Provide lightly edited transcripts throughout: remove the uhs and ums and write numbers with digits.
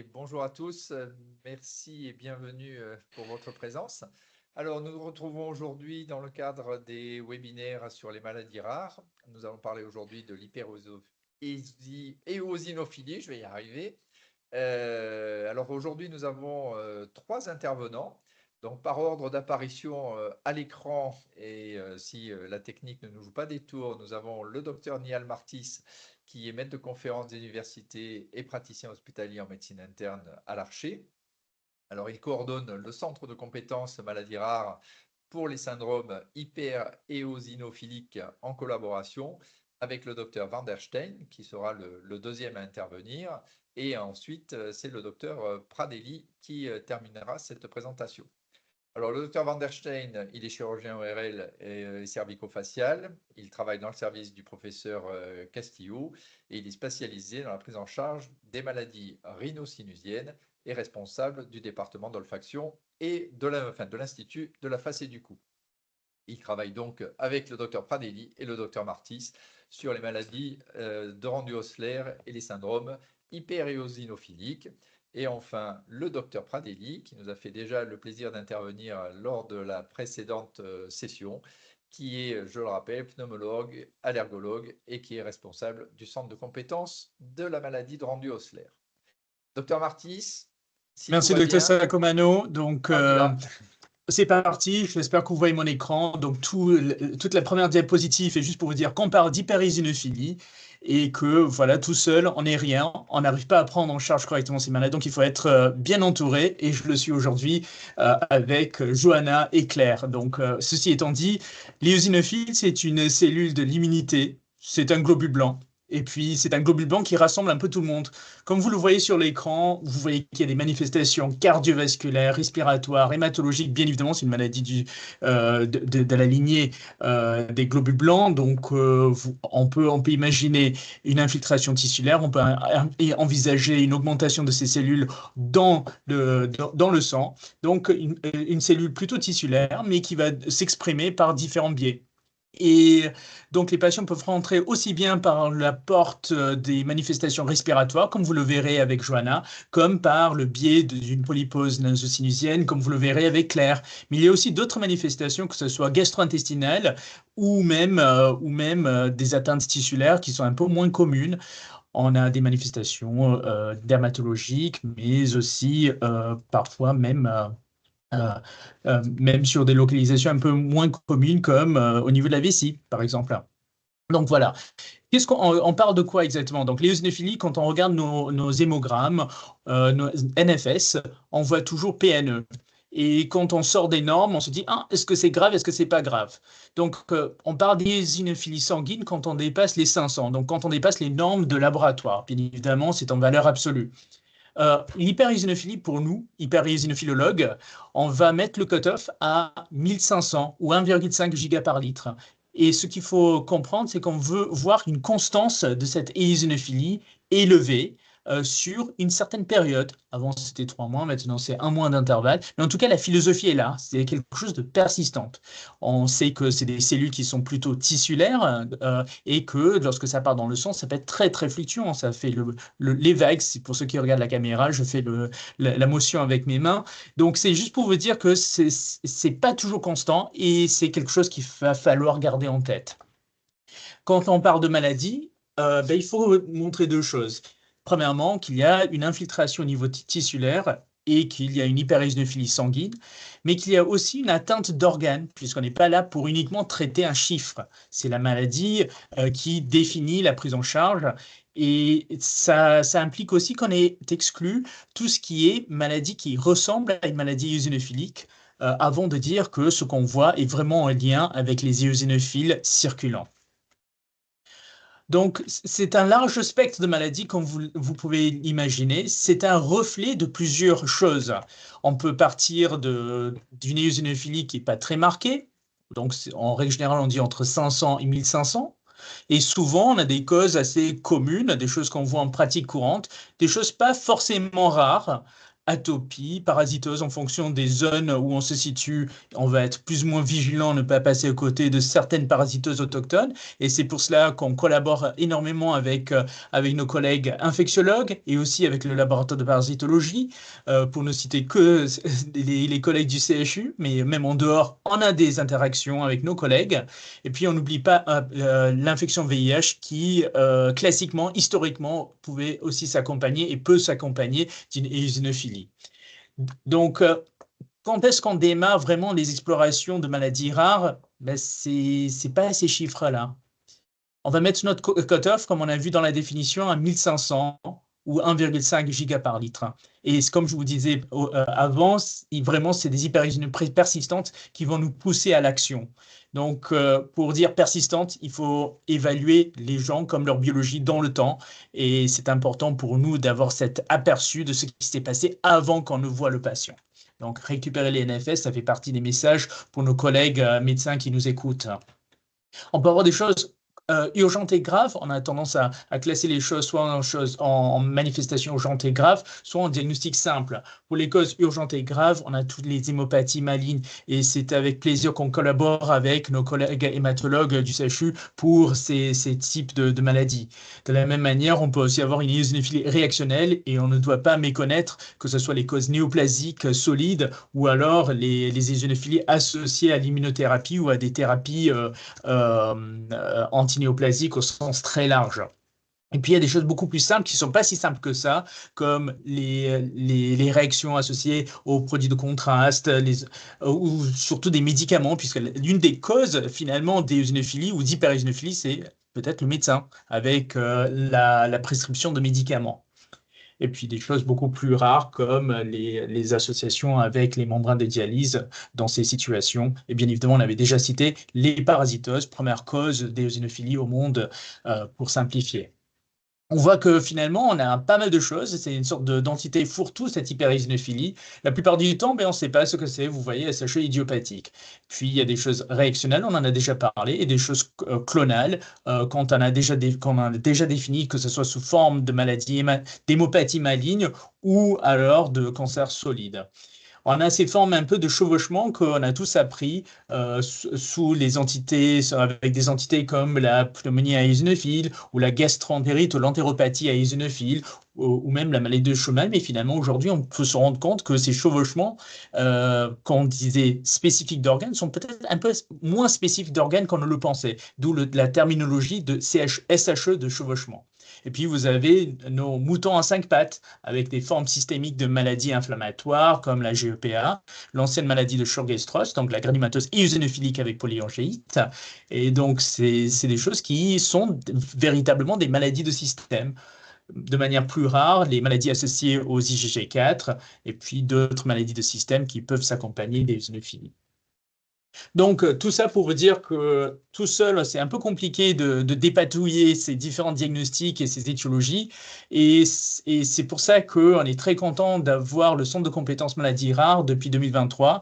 Bonjour à tous, merci et bienvenue pour votre présence. Alors, nous nous retrouvons aujourd'hui dans le cadre des webinaires sur les maladies rares. Nous allons parler aujourd'hui de l'hyperéosinophilie, je vais y arriver. Alors aujourd'hui, nous avons trois intervenants. Donc, par ordre d'apparition à l'écran, et si la technique ne nous joue pas des tours, nous avons le docteur Niall Martis, qui est maître de conférence d'université et praticien hospitalier en médecine interne à l'Archer. Alors, il coordonne le centre de compétences maladies rares pour les syndromes hyperéosinophiliques en collaboration avec le docteur Van der Steen, qui sera le deuxième à intervenir. Et ensuite, c'est le docteur Pradelli qui terminera cette présentation. Alors, le docteur Van der Steen, il est chirurgien ORL et cervico-facial. Il travaille dans le service du professeur Castillo et il est spécialisé dans la prise en charge des maladies rhino-sinusiennes et responsable du département d'olfaction et de l'Institut de la face et du cou. Il travaille donc avec le docteur Pradelli et le docteur Martis sur les maladies de Randu-Osler et les syndromes hyperéosinophiliques. Et enfin, le docteur Pradelli, qui nous a fait déjà le plaisir d'intervenir lors de la précédente session, qui est, je le rappelle, pneumologue, allergologue et qui est responsable du centre de compétences de la maladie de Randu-Osler. Docteur Martis, si Merci, tout va docteur bien, Sacomano. Donc, on y va. c'est parti. J'espère que vous voyez mon écran. Donc, toute la première diapositive est juste pour vous dire qu'on parle d'hyperéosinophilie et que, voilà, tout seul, on n'est rien. On n'arrive pas à prendre en charge correctement ces maladies. Donc, il faut être bien entouré. Et je le suis aujourd'hui avec Johanna et Claire. Donc, ceci étant dit, l'éosinophile, c'est une cellule de l'immunité. C'est un globule blanc. Et puis, c'est un globule blanc qui rassemble un peu tout le monde. Comme vous le voyez sur l'écran, vous voyez qu'il y a des manifestations cardiovasculaires, respiratoires, hématologiques. Bien évidemment, c'est une maladie de la lignée des globules blancs. Donc, on peut imaginer une infiltration tissulaire. On peut envisager une augmentation de ces cellules dans le sang. Donc, une cellule plutôt tissulaire, mais qui va s'exprimer par différents biais. Et donc, les patients peuvent rentrer aussi bien par la porte des manifestations respiratoires, comme vous le verrez avec Johanna, comme par le biais d'une polypose nasosinusienne, comme vous le verrez avec Claire. Mais il y a aussi d'autres manifestations, que ce soit gastro-intestinales ou même des atteintes tissulaires qui sont un peu moins communes. On a des manifestations dermatologiques, mais aussi parfois même sur des localisations un peu moins communes comme au niveau de la vessie, par exemple. Donc voilà. Qu'est-ce qu'on parle de quoi exactement? Donc l'éosinophilie, quand on regarde nos hémogrammes, nos NFS, on voit toujours PNE. Et quand on sort des normes, on se dit, ah, est-ce que c'est grave, est-ce que c'est pas grave? Donc, on parle d'éosinophilie sanguine quand on dépasse les 500, donc quand on dépasse les normes de laboratoire. Bien évidemment, c'est en valeur absolue. L'hyperéosinophilie, pour nous, hyperéosinophilologues, on va mettre le cutoff à 1500 ou 1,5 giga par litre. Et ce qu'il faut comprendre, c'est qu'on veut voir une constance de cette éosinophilie élevée sur une certaine période. Avant, c'était 3 mois, maintenant, c'est 1 mois d'intervalle. Mais en tout cas, la philosophie est là. C'est quelque chose de persistante. On sait que c'est des cellules qui sont plutôt tissulaires et que lorsque ça part dans le sang, ça peut être très, très fluctuant. Ça fait les vagues. Pour ceux qui regardent la caméra, je fais la motion avec mes mains. Donc, c'est juste pour vous dire que c'est pas toujours constant et c'est quelque chose qu'il va falloir garder en tête. Quand on parle de maladie, il faut montrer 2 choses. Premièrement, qu'il y a une infiltration au niveau tissulaire et qu'il y a une hyperéosinophilie sanguine, mais qu'il y a aussi une atteinte d'organes, puisqu'on n'est pas là pour uniquement traiter un chiffre. C'est la maladie qui définit la prise en charge. Et ça implique aussi qu'on est exclu tout ce qui est maladie qui ressemble à une maladie éosinophilique, avant de dire que ce qu'on voit est vraiment en lien avec les éosinophiles circulants. Donc, c'est un large spectre de maladies, comme vous pouvez l'imaginer. C'est un reflet de plusieurs choses. On peut partir d'une éosinophilie qui n'est pas très marquée. Donc, en règle générale, on dit entre 500 et 1500. Et souvent, on a des causes assez communes, des choses qu'on voit en pratique courante, des choses pas forcément rares, atopie, parasitose en fonction des zones où on se situe. On va être plus ou moins vigilant, ne pas passer à côté de certaines parasitoses autochtones. Et c'est pour cela qu'on collabore énormément avec nos collègues infectiologues et aussi avec le laboratoire de parasitologie, pour ne citer que les collègues du CHU, mais même en dehors, on a des interactions avec nos collègues. Et puis, on n'oublie pas l'infection VIH qui, classiquement, historiquement, pouvait aussi s'accompagner et peut s'accompagner d'une éosinophilie. Donc, quand est-ce qu'on démarre vraiment les explorations de maladies rares? Ben, c'est pas à ces chiffres-là. On va mettre notre cut-off, comme on a vu dans la définition, à 1500 ou 1,5 giga par litre. Et comme je vous disais avant, vraiment, c'est des hyperéosinophilies persistantes qui vont nous pousser à l'action. Donc, pour dire persistante, il faut évaluer les gens comme leur biologie dans le temps. Et c'est important pour nous d'avoir cet aperçu de ce qui s'est passé avant qu'on ne voit le patient. Donc, récupérer les NFS, ça fait partie des messages pour nos collègues médecins qui nous écoutent. On peut avoir des choses urgentes et graves. On a tendance à classer les choses soit en manifestations urgentes et graves, soit en diagnostic simple. Pour les causes urgentes et graves, on a toutes les hémopathies malignes et c'est avec plaisir qu'on collabore avec nos collègues hématologues du CHU pour ces types de maladies. De la même manière, on peut aussi avoir une éosinophilie réactionnelle et on ne doit pas méconnaître que ce soit les causes néoplasiques solides ou alors les éosinophilies associées à l'immunothérapie ou à des thérapies antinéoplasiques au sens très large. Et puis, il y a des choses beaucoup plus simples qui ne sont pas si simples que ça, comme les réactions associées aux produits de contraste, ou surtout des médicaments, puisque l'une des causes, finalement, d'éosinophilie ou d'hyperéosinophilie, c'est peut-être le médecin, avec la prescription de médicaments. Et puis des choses beaucoup plus rares comme les associations avec les membranes de dialyse dans ces situations. Et bien évidemment, on avait déjà cité les parasitoses, première cause d'éosinophilie au monde, pour simplifier. On voit que finalement, on a pas mal de choses. C'est une sorte d'entité fourre-tout, cette hyperéosinophilie. La plupart du temps, on ne sait pas ce que c'est. Vous voyez, SHE idiopathique. Puis, il y a des choses réactionnelles, on en a déjà parlé, et des choses clonales, quand on a déjà défini que ce soit sous forme de maladie, d'hémopathie maligne ou alors de cancer solide. On a ces formes un peu de chevauchement qu'on a tous appris sous les entités, avec des entités comme la pneumonie à éosinophile ou la gastroentérite ou l'entéropathie à éosinophile ou même la maladie de Schumann. Mais finalement, aujourd'hui, on peut se rendre compte que ces chevauchements, qu'on disait spécifiques d'organes, sont peut-être un peu moins spécifiques d'organes qu'on ne le pensait, d'où la terminologie de SHE de chevauchement. Et puis, vous avez nos moutons à 5 pattes avec des formes systémiques de maladies inflammatoires comme la GEPA, l'ancienne maladie de Churg-Strauss, donc la granulomatose eosinophilique avec polyangéite. Et donc, c'est des choses qui sont véritablement des maladies de système. De manière plus rare, les maladies associées aux IgG4 et puis d'autres maladies de système qui peuvent s'accompagner des eosinophilies. Donc, tout ça pour vous dire que tout seul, c'est un peu compliqué de dépatouiller ces différents diagnostics et ces étiologies. Et c'est pour ça qu'on est très content d'avoir le Centre de compétences maladies rares depuis 2023.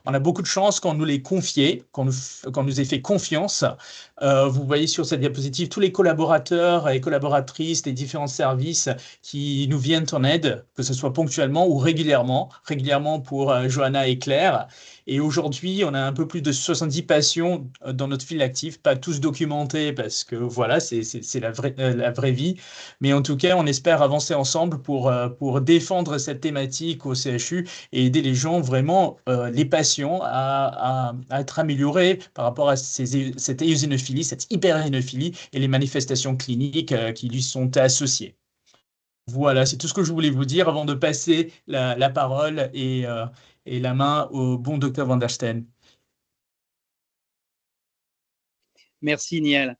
On a beaucoup de chance qu'on nous l'ait confié, qu'on nous ait fait confiance. Vous voyez sur cette diapositive tous les collaborateurs et collaboratrices des différents services qui nous viennent en aide, que ce soit ponctuellement ou régulièrement. Régulièrement pour Johanna et Claire. Et aujourd'hui, on a un peu plus de 70 patients dans notre file active, pas tous documentés parce que voilà, c'est la vraie vie. Mais en tout cas, on espère avancer ensemble pour défendre cette thématique au CHU et aider les gens, vraiment, les patients, à être améliorés par rapport à cette éosinophilie, cette hyperéosinophilie et les manifestations cliniques qui lui sont associées. Voilà, c'est tout ce que je voulais vous dire avant de passer la parole et la main au bon docteur Van der Steen. Merci Niall.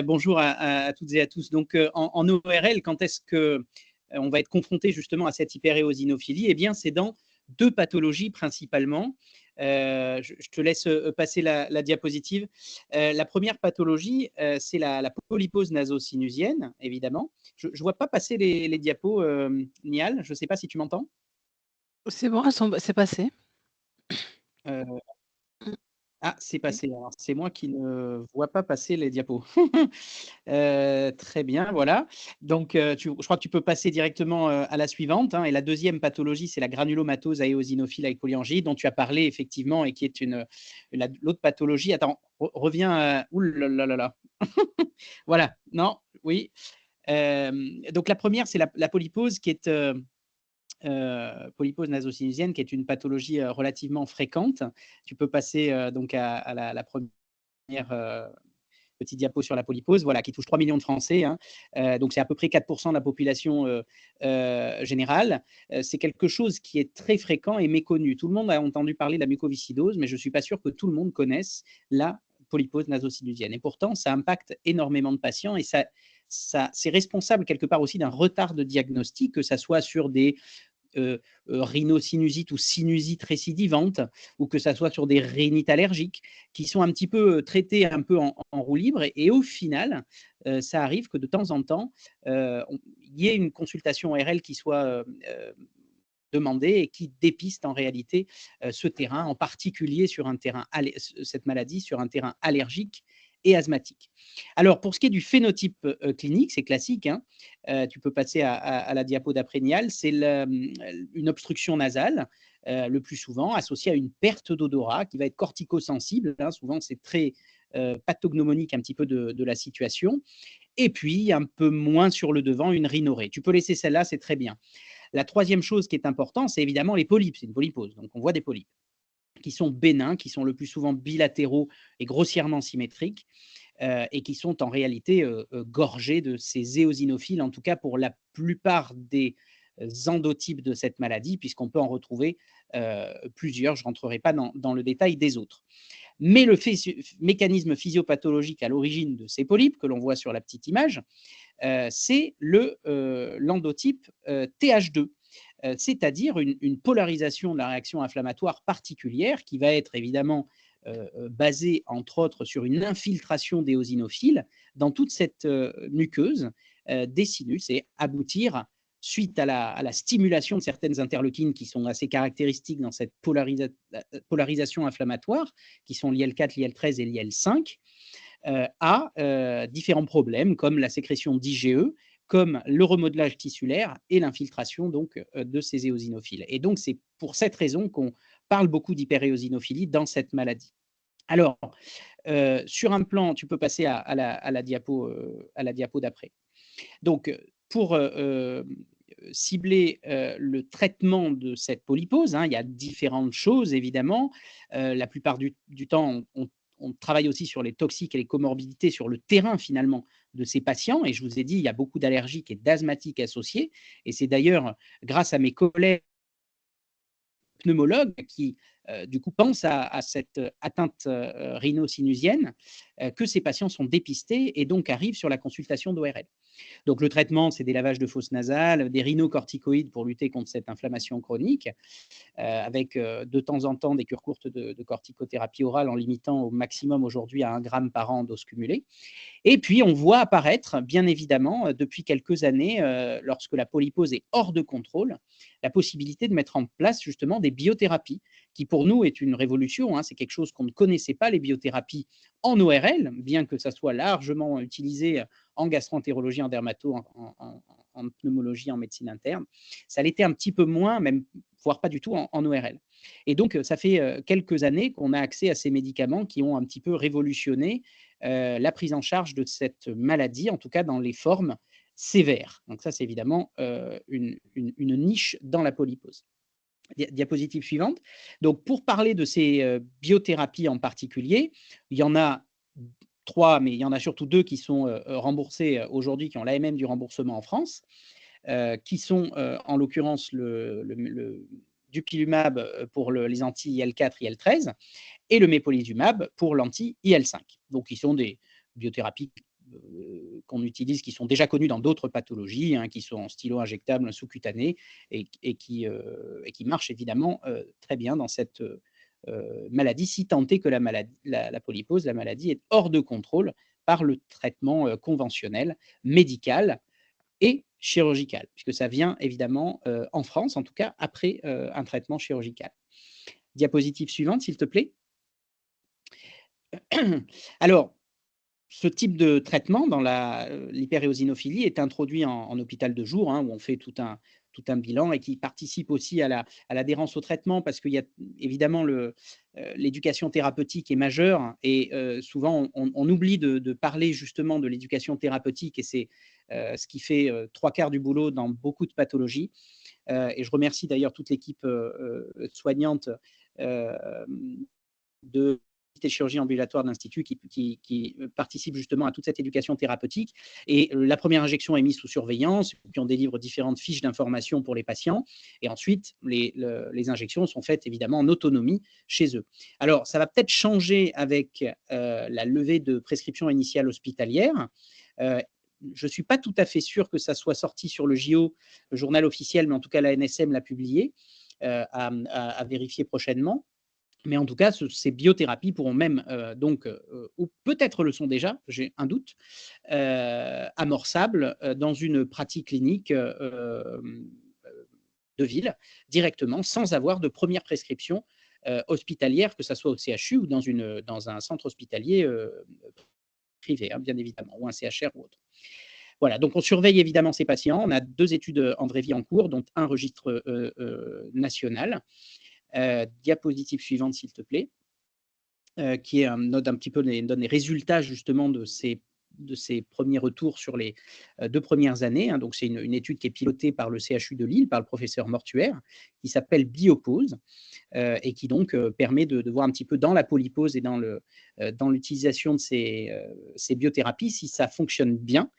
Bonjour à toutes et à tous. Donc en ORL, quand est-ce que on va être confronté justement à cette hyperéosinophilie? Eh bien, c'est dans deux pathologies principalement. Je te laisse passer la diapositive. La première pathologie, c'est la polypose nasosinusienne, évidemment. Je ne vois pas passer les diapos, Niall. Je ne sais pas si tu m'entends. C'est bon, c'est passé. Ah, c'est passé. Alors, c'est moi qui ne vois pas passer les diapos. Très bien, voilà. Donc, je crois que tu peux passer directement à la suivante, hein. Et la deuxième pathologie, c'est la granulomatose aéosinophile avec polyangite, dont tu as parlé effectivement et qui est l'autre pathologie. Attends, reviens. Ouh là là là là. Voilà, non, oui. Donc, la première, c'est la polypose qui est polypose nasocinusienne, qui est une pathologie relativement fréquente. Tu peux passer donc à la première petite diapo sur la polypose, voilà, qui touche 3 millions de Français, hein. Donc c'est à peu près 4% de la population générale. C'est quelque chose qui est très fréquent et méconnu. Tout le monde a entendu parler de la mucoviscidose, mais je ne suis pas sûr que tout le monde connaisse la polypose nasocinusienne. Et pourtant, ça impacte énormément de patients et c'est responsable quelque part aussi d'un retard de diagnostic, que ça soit sur des rhinosinusite ou sinusite récidivante, ou que ça soit sur des rhinites allergiques, qui sont un petit peu traités un peu en roue libre. Et au final, ça arrive que de temps en temps, il y ait une consultation ORL qui soit demandée et qui dépiste en réalité ce terrain, en particulier sur un terrain, cette maladie sur un terrain allergique et asthmatique. Alors, pour ce qui est du phénotype clinique, c'est classique, hein. Tu peux passer à la diapo d'après, Nial. C'est une obstruction nasale, le plus souvent associée à une perte d'odorat qui va être corticosensible, hein. Souvent, c'est très pathognomonique un petit peu de la situation. Et puis, un peu moins sur le devant, une rhinorrhée. Tu peux laisser celle-là, c'est très bien. La troisième chose qui est importante, c'est évidemment les polypes. C'est une polypose, donc on voit des polypes qui sont bénins, qui sont le plus souvent bilatéraux et grossièrement symétriques, et qui sont en réalité gorgés de ces éosinophiles, en tout cas pour la plupart des endotypes de cette maladie, puisqu'on peut en retrouver plusieurs. Je ne rentrerai pas dans le détail des autres. Mais le mécanisme physiopathologique à l'origine de ces polypes, que l'on voit sur la petite image, c'est l'endotype TH2, c'est-à-dire une polarisation de la réaction inflammatoire particulière qui va être évidemment basée entre autres sur une infiltration d'éosinophiles dans toute cette muqueuse des sinus et aboutir, suite à la stimulation de certaines interleukines qui sont assez caractéristiques dans cette polarisation inflammatoire, qui sont l'IL4, l'IL13 et l'IL5, à différents problèmes comme la sécrétion d'IgE, comme le remodelage tissulaire et l'infiltration donc de ces éosinophiles. Et donc c'est pour cette raison qu'on parle beaucoup d'hyperéosinophilie dans cette maladie. Alors, sur un plan, tu peux passer à la diapo d'après. Donc, pour cibler le traitement de cette polypose, hein, il y a différentes choses évidemment. La plupart du temps, on travaille aussi sur les toxiques et les comorbidités sur le terrain finalement de ces patients. Et je vous ai dit, il y a beaucoup d'allergiques et d'asthmatiques associés. Et c'est d'ailleurs grâce à mes collègues pneumologues qui, du coup, pensent à cette atteinte rhinosinusienne, que ces patients sont dépistés et donc arrivent sur la consultation d'ORL. Donc, le traitement, c'est des lavages de fosse nasale, des rhinocorticoïdes pour lutter contre cette inflammation chronique, avec de temps en temps des cures courtes de corticothérapie orale en limitant au maximum aujourd'hui à 1 gramme par an en dose cumulée. Et puis, on voit apparaître, bien évidemment, depuis quelques années, lorsque la polypose est hors de contrôle, la possibilité de mettre en place justement des biothérapies, qui pour nous est une révolution, hein. C'est quelque chose qu'on ne connaissait pas, les biothérapies en ORL, bien que ça soit largement utilisé en gastroentérologie, en dermato, en pneumologie, en médecine interne. Ça l'était un petit peu moins, même voire pas du tout en ORL. Et donc, ça fait quelques années qu'on a accès à ces médicaments qui ont un petit peu révolutionné la prise en charge de cette maladie, en tout cas dans les formes sévères. Donc ça, c'est évidemment une niche dans la polypose. Diapositive suivante. Donc, pour parler de ces biothérapies en particulier, il y en a 3, mais il y en a surtout 2 qui sont remboursées aujourd'hui, qui ont l'AMM du remboursement en France, qui sont en l'occurrence le dupilumab pour les anti-IL4, IL13 et le mépolizumab pour l'anti-IL5. Donc, ils sont des biothérapies qu'on utilise, qui sont déjà connues dans d'autres pathologies, hein, qui sont en stylo injectable sous-cutané et qui marchent évidemment très bien dans cette maladie, si tant est que la polypose, la maladie, est hors de contrôle par le traitement conventionnel, médical et chirurgical, puisque ça vient évidemment en France, en tout cas, après un traitement chirurgical. Diapositive suivante, s'il te plaît. Alors, ce type de traitement dans l'hyperéosinophilie est introduit en hôpital de jour, hein, où on fait tout un bilan et qui participe aussi à l'adhérence au traitement, parce qu'il y a évidemment l'éducation thérapeutique est majeure et souvent on oublie de parler justement de l'éducation thérapeutique, et c'est ce qui fait 3/4 du boulot dans beaucoup de pathologies. Et je remercie d'ailleurs toute l'équipe soignante de chirurgie ambulatoire de l'Institut qui participe justement à toute cette éducation thérapeutique. Et la première injection est mise sous surveillance, puis on délivre différentes fiches d'information pour les patients. Et ensuite, les injections sont faites évidemment en autonomie chez eux. Alors, ça va peut-être changer avec la levée de prescription initiale hospitalière. Je ne suis pas tout à fait sûr que ça soit sorti sur le JO, le journal officiel, mais en tout cas la NSM l'a publié, à vérifier prochainement. Mais en tout cas, ces biothérapies pourront même, ou peut-être le sont déjà, j'ai un doute, amorçables dans une pratique clinique de ville, directement, sans avoir de première prescription hospitalière, que ce soit au CHU ou dans un centre hospitalier privé, hein, bien évidemment, ou un CHR ou autre. Voilà, donc on surveille évidemment ces patients. On a 2 études Andrévi en cours, dont un registre national. Diapositive suivante, s'il te plaît, qui note un petit peu donne les résultats justement de ces premiers retours sur les 2 premières années, hein. Donc c'est une étude qui est pilotée par le CHU de Lille, par le professeur Mortuaire, qui s'appelle Biopose, et qui donc permet de voir un petit peu dans la polypose et dans l'utilisation de ces biothérapies si ça fonctionne bien.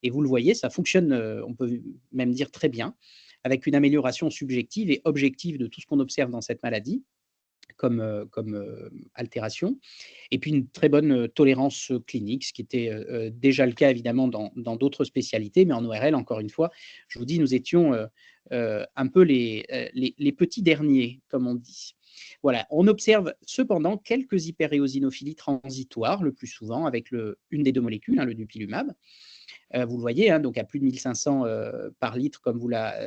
Et vous le voyez, ça fonctionne, on peut même dire très bien, avec une amélioration subjective et objective de tout ce qu'on observe dans cette maladie comme altération, et puis une très bonne tolérance clinique, ce qui était déjà le cas évidemment dans d'autres spécialités, mais en ORL, encore une fois, je vous dis, nous étions un peu les petits derniers, comme on dit. Voilà, on observe cependant quelques hyperéosinophilies transitoires, le plus souvent avec une des 2 molécules, hein, le dupilumab. Vous le voyez, hein, donc à plus de 1500 par litre,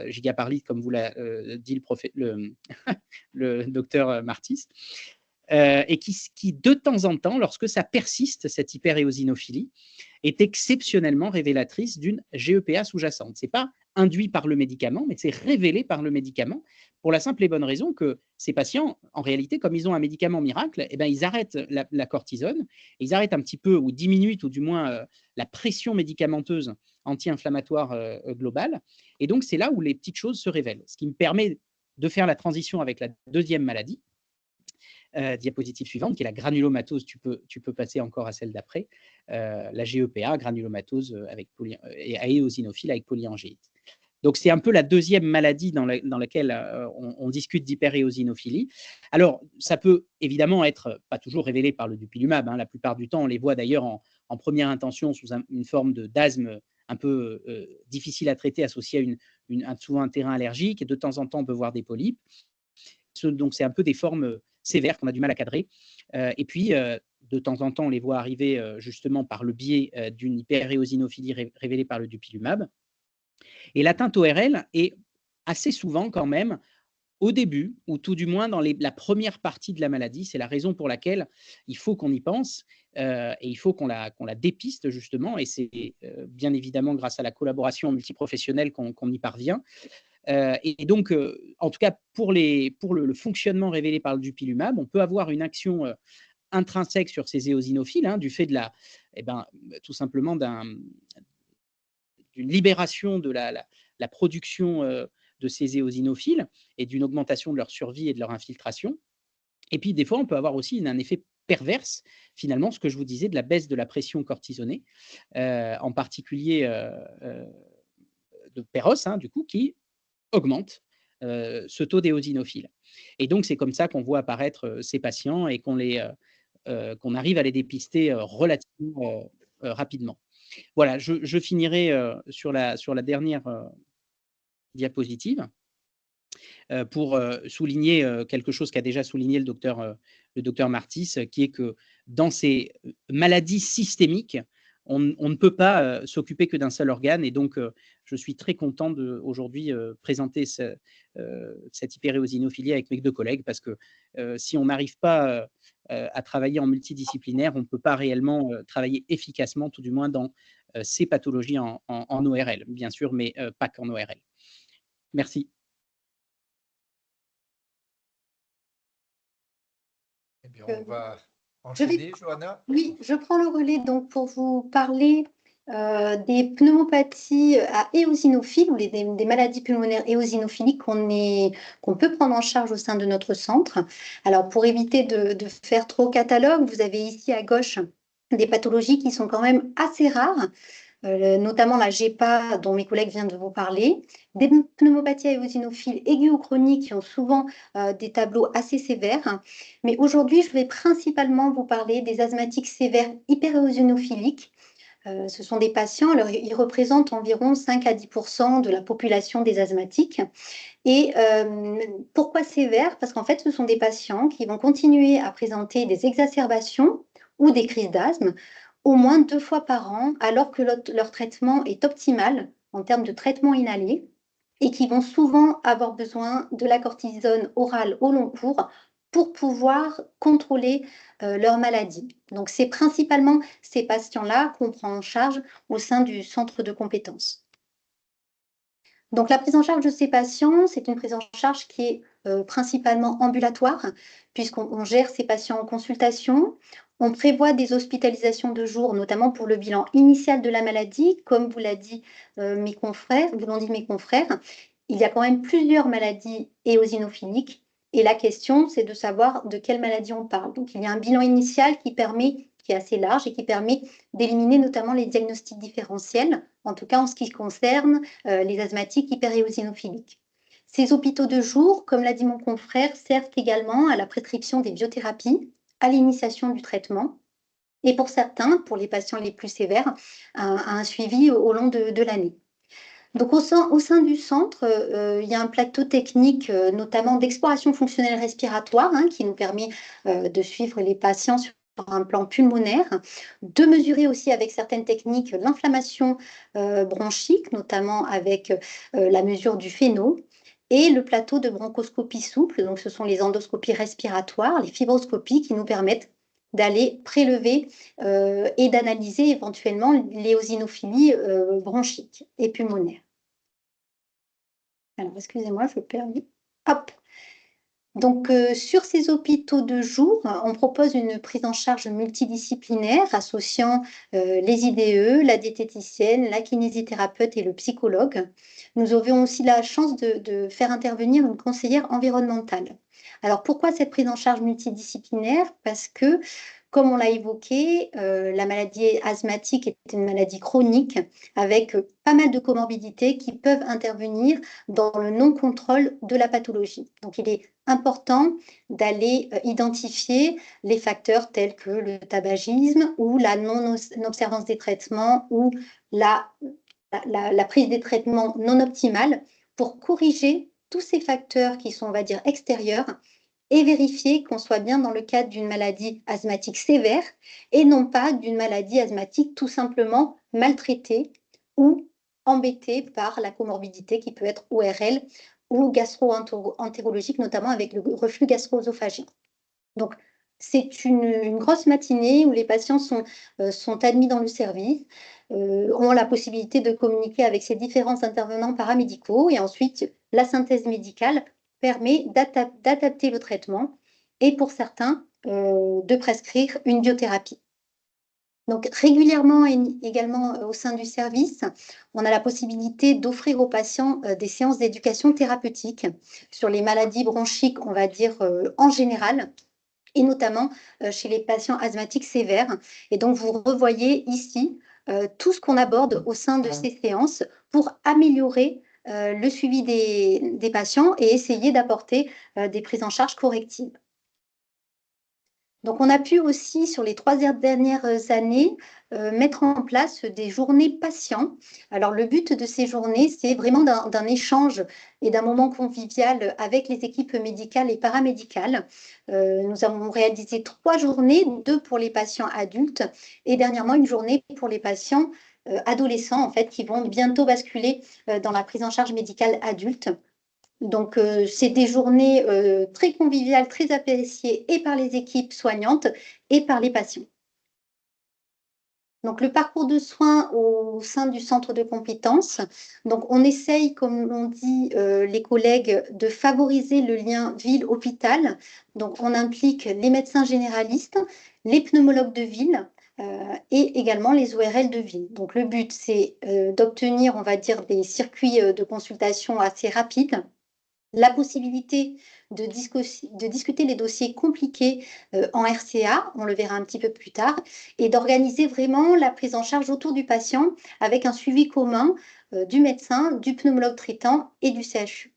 giga par litre, comme vous l'a dit le docteur Martis, et qui, de temps en temps, lorsque ça persiste, cette hyperéosinophilie, est exceptionnellement révélatrice d'une GEPA sous-jacente. Ce n'est pas induit par le médicament, mais c'est révélé par le médicament, pour la simple et bonne raison que ces patients, en réalité, comme ils ont un médicament miracle, eh ben, ils arrêtent la cortisone, et ils arrêtent un petit peu, ou diminuent tout du moins la pression médicamenteuse anti-inflammatoire globale. Et donc, c'est là où les petites choses se révèlent. Ce qui me permet de faire la transition avec la deuxième maladie, diapositive suivante, qui est la granulomatose. Tu peux passer encore à celle d'après, la GEPA, granulomatose et éosinophile avec polyangéite. Donc, c'est un peu la deuxième maladie dans laquelle on discute d'hyperéosinophilie. Alors, ça peut évidemment être pas toujours révélé par le dupilumab, hein. La plupart du temps, on les voit d'ailleurs en première intention sous une forme d'asthme un peu difficile à traiter, associé à souvent un terrain allergique, et de temps en temps, on peut voir des polypes. Donc, c'est un peu des formes sévères qu'on a du mal à cadrer. Et puis, de temps en temps, on les voit arriver justement par le biais d'une hyperéosinophilie révélée par le dupilumab. Et l'atteinte ORL est assez souvent quand même au début, ou tout du moins dans la première partie de la maladie. C'est la raison pour laquelle il faut qu'on y pense, et il faut qu'on la dépiste justement, et c'est bien évidemment grâce à la collaboration multiprofessionnelle qu'on y parvient. Et donc, en tout cas, pour le fonctionnement révélé par le dupilumab, on peut avoir une action intrinsèque sur ces éosinophiles, hein, du fait tout simplement d'une libération de la production de ces éosinophiles et d'une augmentation de leur survie et de leur infiltration. Et puis, des fois, on peut avoir aussi un effet perverse, finalement, ce que je vous disais, de la baisse de la pression cortisonnée, en particulier de Péros, hein, du coup, qui augmente ce taux d'éosinophiles. Et donc, c'est comme ça qu'on voit apparaître ces patients et qu'on arrive à les dépister relativement rapidement. Voilà, je finirai sur la dernière diapositive pour souligner quelque chose qu'a déjà souligné le docteur Martis, qui est que dans ces maladies systémiques, on ne peut pas s'occuper que d'un seul organe. Et donc, je suis très content aujourd'hui présenter cette hyperéosinophilie avec mes 2 collègues, parce que si on n'arrive pas à travailler en multidisciplinaire, on ne peut pas réellement travailler efficacement, tout du moins dans ces pathologies en ORL, bien sûr, mais pas qu'en ORL. Merci. Eh bien, on va Je vais- enchaîner, Johanna. Oui, je prends le relais donc pour vous parler des pneumopathies à éosinophiles ou des maladies pulmonaires éosinophiliques qu'on peut prendre en charge au sein de notre centre. Alors, pour éviter de faire trop catalogue, vous avez ici à gauche des pathologies qui sont quand même assez rares, notamment la GEPA dont mes collègues viennent de vous parler, des pneumopathies à éosinophiles aiguës ou chroniques qui ont souvent des tableaux assez sévères. Mais aujourd'hui, je vais principalement vous parler des asthmatiques sévères hyperéosinophiliques. Ce sont des patients, alors ils représentent environ 5 à 10% de la population des asthmatiques. Et pourquoi sévères? Parce qu'en fait, ce sont des patients qui vont continuer à présenter des exacerbations ou des crises d'asthme au moins 2 fois par an, alors que leur traitement est optimal en termes de traitement inhalé et qui vont souvent avoir besoin de la cortisone orale au long cours pour pouvoir contrôler leur maladie. Donc, c'est principalement ces patients-là qu'on prend en charge au sein du centre de compétences. Donc, la prise en charge de ces patients, c'est une prise en charge qui est principalement ambulatoire, puisqu'on gère ces patients en consultation. On prévoit des hospitalisations de jour, notamment pour le bilan initial de la maladie, comme vous l'ont dit mes confrères. Il y a quand même plusieurs maladies éosinophiliques. Et la question, c'est de savoir de quelle maladie on parle. Donc, il y a un bilan initial qui est assez large et qui permet d'éliminer notamment les diagnostics différentiels, en tout cas en ce qui concerne les asthmatiques hyperéosinophiliques. Ces hôpitaux de jour, comme l'a dit mon confrère, servent également à la prescription des biothérapies, à l'initiation du traitement, et pour certains, pour les patients les plus sévères, à un suivi au long de l'année. Donc, au sein du centre, il y a un plateau technique, notamment d'exploration fonctionnelle respiratoire, qui nous permet de suivre les patients sur un plan pulmonaire, de mesurer aussi avec certaines techniques l'inflammation bronchique, notamment avec la mesure du FeNO, et le plateau de bronchoscopie souple. Donc, ce sont les endoscopies respiratoires, les fibroscopies qui nous permettent d'aller prélever et d'analyser éventuellement l'éosinophilie bronchique et pulmonaire. Alors, excusez-moi, je perds. Hop. Donc, sur ces hôpitaux de jour, on propose une prise en charge multidisciplinaire associant les IDE, la diététicienne, la kinésithérapeute et le psychologue. Nous avons aussi la chance de faire intervenir une conseillère environnementale. Alors, pourquoi cette prise en charge multidisciplinaire? Parce que, comme on l'a évoqué, la maladie asthmatique est une maladie chronique avec pas mal de comorbidités qui peuvent intervenir dans le non-contrôle de la pathologie. Donc, il est important d'aller identifier les facteurs tels que le tabagisme ou la non-observance des traitements ou la prise des traitements non optimales pour corriger tous ces facteurs qui sont, on va dire, extérieurs et vérifier qu'on soit bien dans le cadre d'une maladie asthmatique sévère et non pas d'une maladie asthmatique tout simplement maltraitée ou embêtée par la comorbidité qui peut être ORL ou gastro-entérologique, notamment avec le reflux gastro-œsophagien. Donc, c'est une grosse matinée où les patients sont admis dans le service, ont la possibilité de communiquer avec ces différents intervenants paramédicaux et ensuite, la synthèse médicale permet d'adapter le traitement et pour certains, de prescrire une biothérapie. Donc, régulièrement également au sein du service, on a la possibilité d'offrir aux patients des séances d'éducation thérapeutique sur les maladies bronchiques, on va dire en général, et notamment chez les patients asthmatiques sévères. Et donc, vous revoyez ici tout ce qu'on aborde au sein de ces séances pour améliorer le suivi des patients et essayer d'apporter des prises en charge correctives. Donc, on a pu aussi, sur les 3 dernières années, mettre en place des journées patients. Alors, le but de ces journées, c'est vraiment d'un échange et d'un moment convivial avec les équipes médicales et paramédicales. Nous avons réalisé 3 journées, 2 pour les patients adultes et dernièrement une journée pour les patients adolescents, en fait, qui vont bientôt basculer dans la prise en charge médicale adulte. Donc, c'est des journées très conviviales, très appréciées et par les équipes soignantes et par les patients. Donc, le parcours de soins au sein du centre de compétences. Donc, on essaye, comme l'ont dit les collègues, de favoriser le lien ville-hôpital. Donc, on implique les médecins généralistes, les pneumologues de ville et également les ORL de ville. Donc, le but, c'est d'obtenir, on va dire, des circuits de consultation assez rapides, la possibilité de discuter les dossiers compliqués en RCA, on le verra un petit peu plus tard, et d'organiser vraiment la prise en charge autour du patient avec un suivi commun du médecin, du pneumologue traitant et du CHU.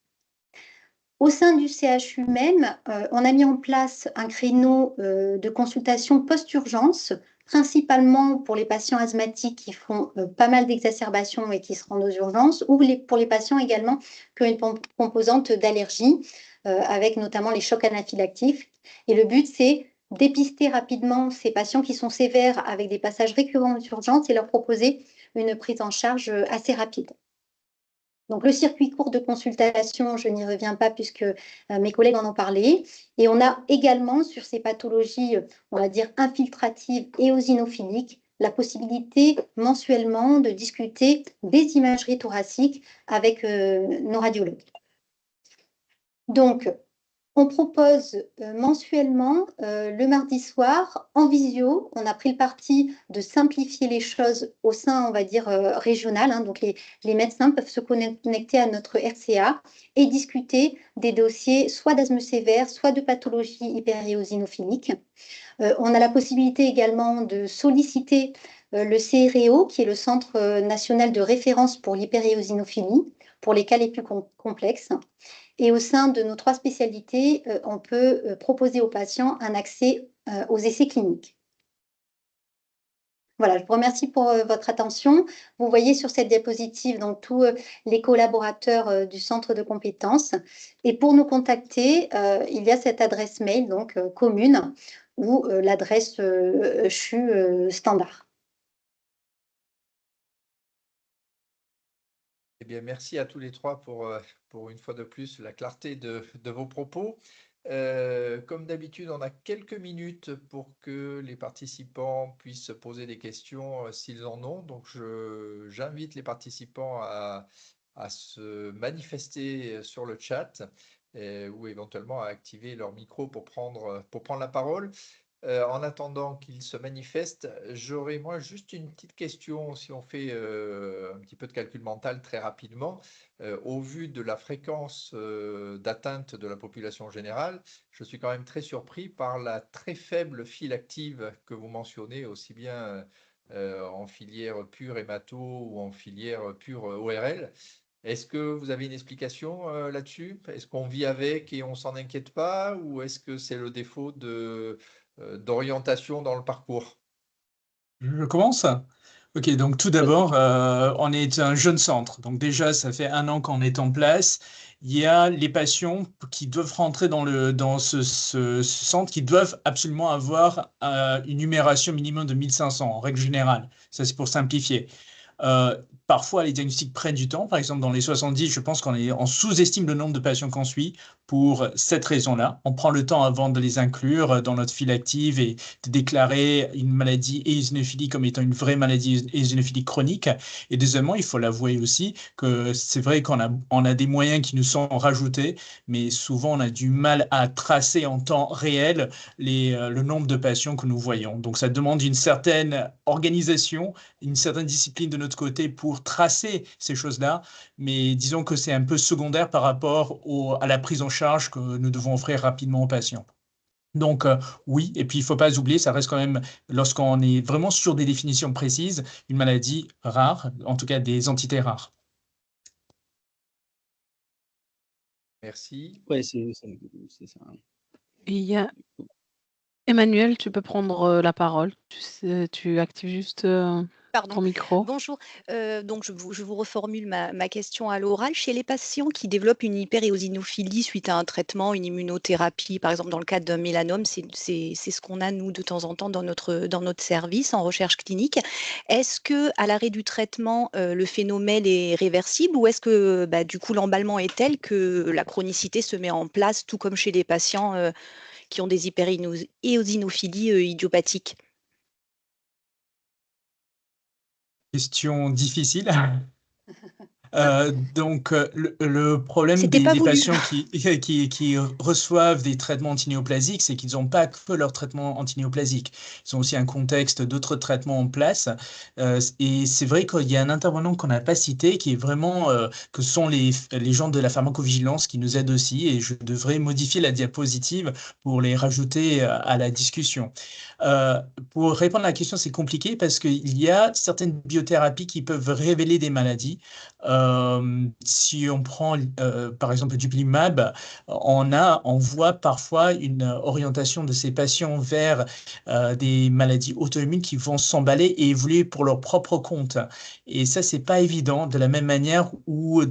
Au sein du CHU même, on a mis en place un créneau de consultation post-urgence, principalement pour les patients asthmatiques qui font pas mal d'exacerbations et qui se rendent aux urgences, ou pour les patients également qui ont une composante d'allergie, avec notamment les chocs anaphylactiques. Et le but, c'est dépister rapidement ces patients qui sont sévères avec des passages récurrents aux urgences et leur proposer une prise en charge assez rapide. Donc, le circuit court de consultation, je n'y reviens pas puisque mes collègues en ont parlé. Et on a également, sur ces pathologies, on va dire, infiltratives et eosinophiliques, la possibilité mensuellement de discuter des imageries thoraciques avec nos radiologues. Donc, on propose mensuellement, le mardi soir, en visio. On a pris le parti de simplifier les choses au sein, on va dire, régional. Hein. Donc, les médecins peuvent se connecter à notre RCA et discuter des dossiers soit d'asthme sévère, soit de pathologie hyperéosinophilique. On a la possibilité également de solliciter le CREO, qui est le Centre national de référence pour l'hyperéosinophilie, pour les cas les plus complexes. Et au sein de nos 3 spécialités, on peut proposer aux patients un accès aux essais cliniques. Voilà, je vous remercie pour votre attention. Vous voyez sur cette diapositive donc tous les collaborateurs du centre de compétences. Et pour nous contacter, il y a cette adresse mail donc commune ou l'adresse CHU standard. Eh bien, merci à tous les 3 pour une fois de plus la clarté de vos propos. Comme d'habitude, on a quelques minutes pour que les participants puissent poser des questions s'ils en ont. Donc, j'invite les participants à se manifester sur le chat ou éventuellement à activer leur micro pour prendre la parole. En attendant qu'ils se manifestent, j'aurais moi juste une petite question, si on fait un petit peu de calcul mental très rapidement. Au vu de la fréquence d'atteinte de la population générale, je suis quand même très surpris par la très faible file active que vous mentionnez, aussi bien en filière pure hémato ou en filière pure ORL. Est-ce que vous avez une explication là-dessus? Est-ce qu'on vit avec et on s'en inquiète pas, ou est-ce que c'est le défaut d'orientation dans le parcours? Je commence? Ok, donc tout d'abord, on est un jeune centre. Donc déjà, ça fait 1 an qu'on est en place. Il y a les patients qui doivent rentrer dans ce centre qui doivent absolument avoir une numération minimum de 1500 en règle générale. Ça, c'est pour simplifier. Parfois, les diagnostics prennent du temps. Par exemple, dans les 70, je pense on sous-estime le nombre de patients qu'on suit pour cette raison-là. On prend le temps avant de les inclure dans notre file active et de déclarer une maladie éosinophilie comme étant une vraie maladie éosinophilique chronique. Et deuxièmement, il faut l'avouer aussi que c'est vrai qu'on a des moyens qui nous sont rajoutés, mais souvent on a du mal à tracer en temps réel le nombre de patients que nous voyons. Donc ça demande une certaine organisation, une certaine discipline de notre côté pour tracer ces choses-là, mais disons que c'est un peu secondaire par rapport à la prise en charge que nous devons offrir rapidement aux patients. Donc oui, et puis il ne faut pas oublier, ça reste quand même, lorsqu'on est vraiment sur des définitions précises, une maladie rare, en tout cas des entités rares. Merci. Ouais, c'est ça. Il y a Emmanuel, tu peux prendre la parole. Tu actives juste Ton Pardon. micro. Bonjour. Donc, je vous reformule ma question à l'oral. Chez les patients qui développent une hyperéosinophilie suite à un traitement, une immunothérapie, par exemple dans le cadre d'un mélanome, c'est ce qu'on a, nous, de temps en temps dans notre service en recherche clinique. Est-ce que à l'arrêt du traitement, le phénomène est réversible ou est-ce que du coup l'emballement est tel que la chronicité se met en place, tout comme chez les patients qui ont des hyperéosinophilies idiopathiques? Question difficile. Le problème C'était pas des voulu. patients qui reçoivent des traitements antinéoplasiques, c'est qu'ils n'ont pas que leur traitement antinéoplasique. Ils ont aussi un contexte d'autres traitements en place. Et c'est vrai qu'il y a un intervenant qu'on n'a pas cité, qui est vraiment, que sont les gens de la pharmacovigilance qui nous aident aussi. Et je devrais modifier la diapositive pour les rajouter à la discussion. Pour répondre à la question, c'est compliqué parce qu'il y a certaines biothérapies qui peuvent révéler des maladies. Si on prend par exemple du dupilumab, on voit parfois une orientation de ces patients vers des maladies auto-immunes qui vont s'emballer et évoluer pour leur propre compte. Et ça, c'est pas évident. De la même manière où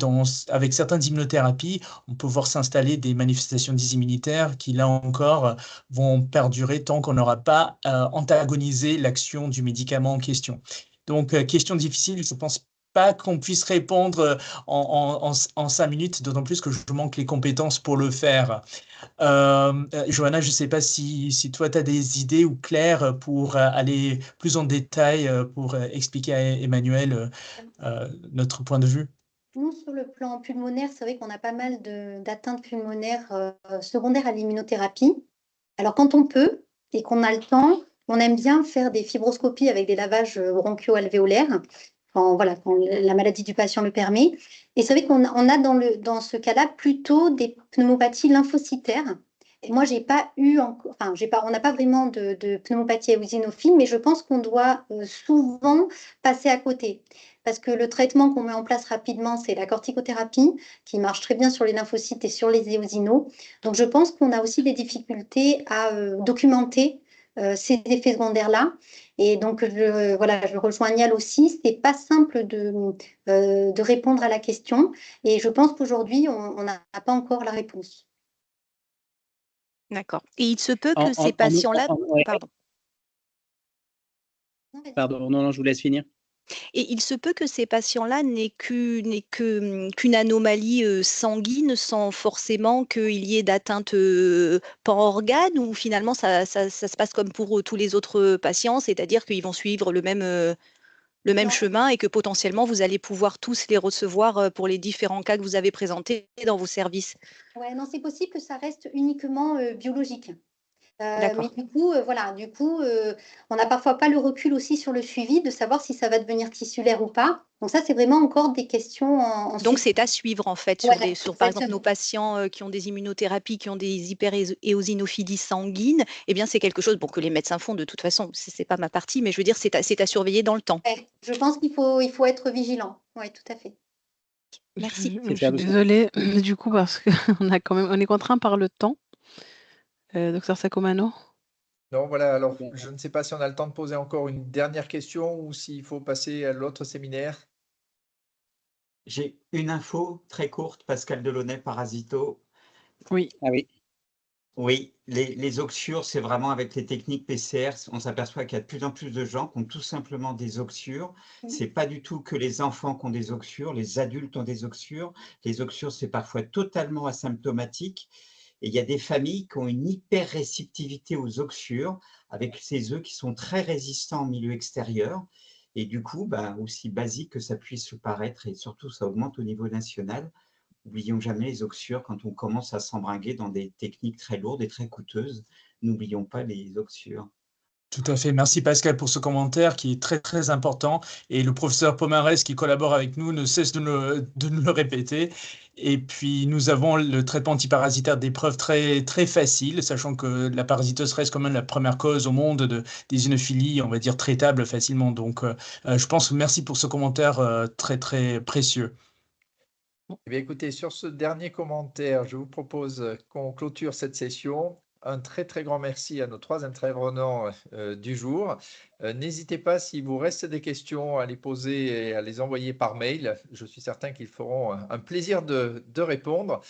avec certaines immunothérapies, on peut voir s'installer des manifestations immunitaires qui, là encore, vont perdurer tant qu'on n'aura pas antagonisé l'action du médicament en question. Donc, question difficile, je pense pas qu'on puisse répondre en 5 minutes, d'autant plus que je manque les compétences pour le faire. Johanna, je ne sais pas si toi, tu as des idées ou Claire pour aller plus en détail, pour expliquer à Emmanuel notre point de vue. Nous, sur le plan pulmonaire, c'est vrai qu'on a pas mal d'atteintes pulmonaires secondaires à l'immunothérapie. Alors, quand on peut et qu'on a le temps, on aime bien faire des fibroscopies avec des lavages bronchio-alvéolaires, quand la maladie du patient le permet. Et c'est vrai qu'on a dans ce cas-là plutôt des pneumopathies lymphocytaires. Et moi, on n'a pas vraiment de pneumopathie éosinophile, mais je pense qu'on doit souvent passer à côté. Parce que le traitement qu'on met en place rapidement, c'est la corticothérapie, qui marche très bien sur les lymphocytes et sur les éosinos. Donc, je pense qu'on a aussi des difficultés à documenter ces effets secondaires-là. Et donc, je rejoins Niall aussi. Ce n'est pas simple de répondre à la question. Et je pense qu'aujourd'hui, on n'a pas encore la réponse. D'accord. Et il se peut que ces patients-là... Pardon. Pardon, non, je vous laisse finir. Et il se peut que ces patients-là n'aient qu'une anomalie sanguine sans forcément qu'il y ait d'atteinte par organe, ou finalement ça se passe comme pour tous les autres patients, c'est-à-dire qu'ils vont suivre le même chemin et que potentiellement vous allez pouvoir tous les recevoir pour les différents cas que vous avez présentés dans vos services. Ouais, non, c'est possible que ça reste uniquement biologique. Mais D'accord. du coup, on n'a parfois pas le recul aussi sur le suivi de savoir si ça va devenir tissulaire ou pas. Donc ça, c'est vraiment encore des questions en Donc c'est à suivre en fait Ouais, sur par exemple exactement. nos patients qui ont des immunothérapies, qui ont des hyperéosinophilies sanguines, eh bien c'est quelque chose que les médecins font de toute façon, c'est pas ma partie, mais je veux dire c'est à surveiller dans le temps. Ouais, je pense qu'il faut être vigilant. Oui, tout à fait. Merci. Je suis désolée, du coup, parce qu'on est contraint par le temps. Docteur Sacomano? Non, voilà, alors je ne sais pas si on a le temps de poser encore une dernière question ou s'il faut passer à l'autre séminaire. J'ai une info très courte, Pascal Delaunay, Parasito. Oui. Ah oui. Oui, les oxyures, c'est vraiment avec les techniques PCR, on s'aperçoit qu'il y a de plus en plus de gens qui ont tout simplement des oxyures. C'est pas du tout que les enfants qui ont des oxyures, les adultes ont des oxyures. Les oxyures, c'est parfois totalement asymptomatique. Et il y a des familles qui ont une hyper-réceptivité aux oxyures, avec ces œufs qui sont très résistants en milieu extérieur. Et du coup, aussi basique que ça puisse paraître, et surtout ça augmente au niveau national, n'oublions jamais les oxyures quand on commence à s'embringuer dans des techniques très lourdes et très coûteuses. N'oublions pas les oxyures. Tout à fait. Merci Pascal pour ce commentaire qui est très très important. Et le professeur Pomarès qui collabore avec nous ne cesse de nous le répéter. Et puis nous avons le traitement antiparasitaire d'épreuves très très facile, sachant que la parasitose reste quand même la première cause au monde des inophilies, on va dire traitable facilement. Donc je pense que merci pour ce commentaire très très précieux. Eh bien, écoutez, sur ce dernier commentaire, je vous propose qu'on clôture cette session. un très très grand merci à nos 3 intervenants du jour. N'hésitez pas, s'il vous reste des questions, à les poser et à les envoyer par mail. Je suis certain qu'ils feront un plaisir de répondre.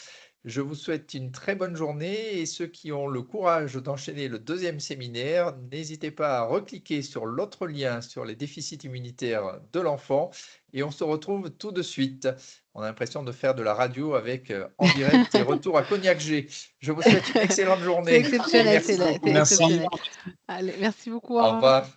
Je vous souhaite une très bonne journée et ceux qui ont le courage d'enchaîner le 2e séminaire, n'hésitez pas à recliquer sur l'autre lien sur les déficits immunitaires de l'enfant et on se retrouve tout de suite. On a l'impression de faire de la radio avec en direct et retour à Cognac G. Je vous souhaite une excellente C'est journée. exceptionnel, Merci c'est beaucoup. Merci. exceptionnel. Allez, merci beaucoup. Au Au revoir. revoir.